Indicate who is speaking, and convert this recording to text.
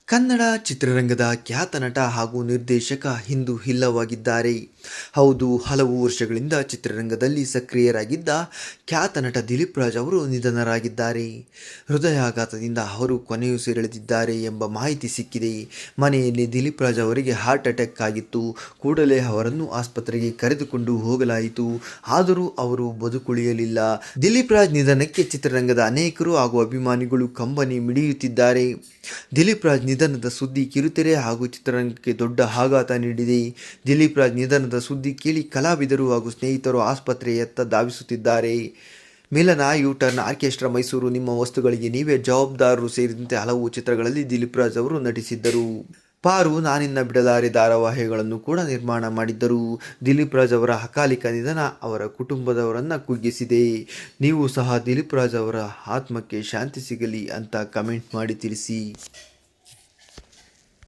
Speaker 1: ಕನ್ನಡ ಚಿತ್ರರಂಗದ ಖ್ಯಾತ ನಟ ಹಾಗೂ ನಿರ್ದೇಶಕ ಇಂದು ಇಲ್ಲವಾಗಿದ್ದಾರೆ. ಹೌದು, ಹಲವು ವರ್ಷಗಳಿಂದ ಚಿತ್ರರಂಗದಲ್ಲಿ ಸಕ್ರಿಯರಾಗಿದ್ದ ಖ್ಯಾತ ನಟ ದಿಲೀಪ್ ರಾಜ್ ಅವರು ನಿಧನರಾಗಿದ್ದಾರೆ. ಹೃದಯಾಘಾತದಿಂದ ಅವರು ಕೊನೆಯುಸಿರೆಳೆದಿದ್ದಾರೆ ಎಂಬ ಮಾಹಿತಿ ಸಿಕ್ಕಿದೆ. ಮನೆಯಲ್ಲಿ ದಿಲೀಪ್ ರಾಜ್ ಅವರಿಗೆ ಹಾರ್ಟ್ ಅಟ್ಯಾಕ್ ಆಗಿತ್ತು. ಕೂಡಲೇ ಅವರನ್ನು ಆಸ್ಪತ್ರೆಗೆ ಕರೆದುಕೊಂಡು ಹೋಗಲಾಯಿತು. ಆದರೂ ಅವರು ಬದುಕುಳಿಯಲಿಲ್ಲ. ದಿಲೀಪ್ ರಾಜ್ ನಿಧನಕ್ಕೆ ಚಿತ್ರರಂಗದ ಅನೇಕರು ಹಾಗೂ ಅಭಿಮಾನಿಗಳು ಕಂಬನಿ ಮಿಡಿಯುತ್ತಿದ್ದಾರೆ. ದಿಲೀಪ್ ರಾಜ್ ನಿಧನದ ಸುದ್ದಿ ಕಿರುತೆರೆ ಹಾಗೂ ಚಿತ್ರರಂಗಕ್ಕೆ ದೊಡ್ಡ ಆಘಾತ ನೀಡಿದೆ. ದಿಲೀಪ್ ರಾಜ್ ನಿಧನದ ಸುದ್ದಿ ಕೇಳಿ ಕಲಾವಿದರು ಹಾಗೂ ಸ್ನೇಹಿತರು ಆಸ್ಪತ್ರೆಯತ್ತ ಧಾವಿಸುತ್ತಿದ್ದಾರೆ. ಮಿಲನ, ಯು-ಟರ್ನ್, ಆರ್ಕೆಸ್ಟ್ರಾ ಮೈಸೂರು, ನಿಮ್ಮ ವಸ್ತುಗಳಿಗೆ ನೀವೇ ಜವಾಬ್ದಾರರು ಸೇರಿದಂತೆ ಹಲವು ಚಿತ್ರಗಳಲ್ಲಿ ದಿಲೀಪ್ ರಾಜ್ ಅವರು ನಟಿಸಿದ್ದರು. ಪಾರು, ನಾನಿನ್ನ ಬಿಡಲಾರೆ ಧಾರಾವಾಹಿಗಳನ್ನು ಕೂಡ ನಿರ್ಮಾಣ ಮಾಡಿದ್ದರು. ದಿಲೀಪ್ ರಾಜ್ ಅವರ ಅಕಾಲಿಕ ನಿಧನ ಅವರ ಕುಟುಂಬದವರನ್ನು ಕುಗ್ಗಿಸಿದೆ. ನೀವು ಸಹ ದಿಲೀಪ್ ರಾಜ್ ಅವರ ಆತ್ಮಕ್ಕೆ ಶಾಂತಿ ಸಿಗಲಿ ಅಂತ ಕಮೆಂಟ್ ಮಾಡಿ ತಿಳಿಸಿ.